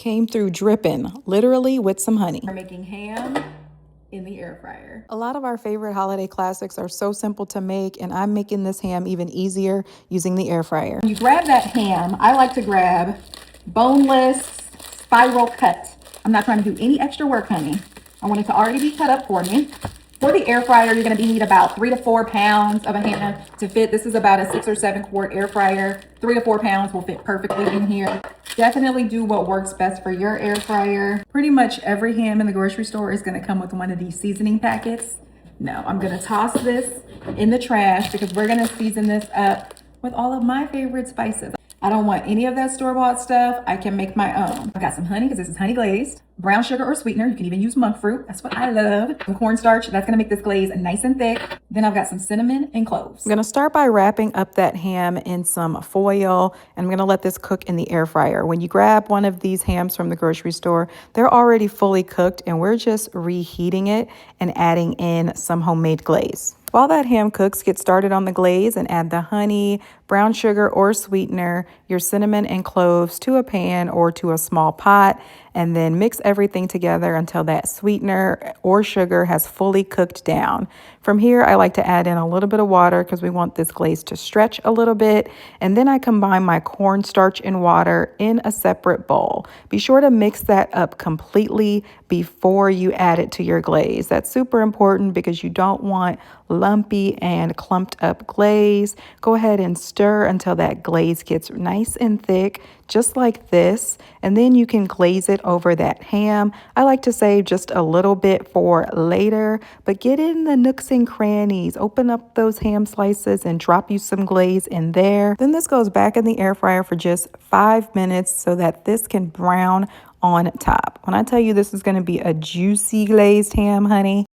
Came through dripping, literally with some honey. We're making ham in the air fryer. A lot of our favorite holiday classics are so simple to make, and I'm making this ham even easier using the air fryer. When you grab that ham, I like to grab boneless, spiral cut. I'm not trying to do any extra work, honey. I want it to already be cut up for me. For the air fryer, you're going to need about 3 to 4 pounds of a ham to fit. This is about a 6 or 7 quart air fryer. 3 to 4 pounds will fit perfectly in here. Definitely do what works best for your air fryer. Pretty much every ham in the grocery store is going to come with one of these seasoning packets. No, I'm going to toss this in the trash because we're going to season this up with all of my favorite spices. I don't want any of that store-bought stuff. I can make my own. I've got some honey because this is honey glazed. Brown sugar or sweetener. You can even use monk fruit. That's what I love. Some cornstarch. That's going to make this glaze nice and thick. Then I've got some cinnamon and cloves. I'm going to start by wrapping up that ham in some foil, and I'm going to let this cook in the air fryer. When you grab one of these hams from the grocery store, they're already fully cooked, and we're just reheating it and adding in some homemade glaze. While that ham cooks, get started on the glaze and add the honey, brown sugar or sweetener, your cinnamon and cloves to a pan or to a small pot, and then mix everything together until that sweetener or sugar has fully cooked down. From here, I like to add in a little bit of water because we want this glaze to stretch a little bit, and then I combine my cornstarch and water in a separate bowl. Be sure to mix that up completely before you add it to your glaze. That's super important because you don't want lumpy and clumped up glaze. Go ahead and stir until that glaze gets nice and thick, just like this, and then you can glaze it over that ham. I like to save just a little bit for later, but get in the nooks and crannies, open up those ham slices and drop you some glaze in there. Then this goes back in the air fryer for just 5 minutes so that this can brown on top. When I tell you this is going to be a juicy glazed ham, honey,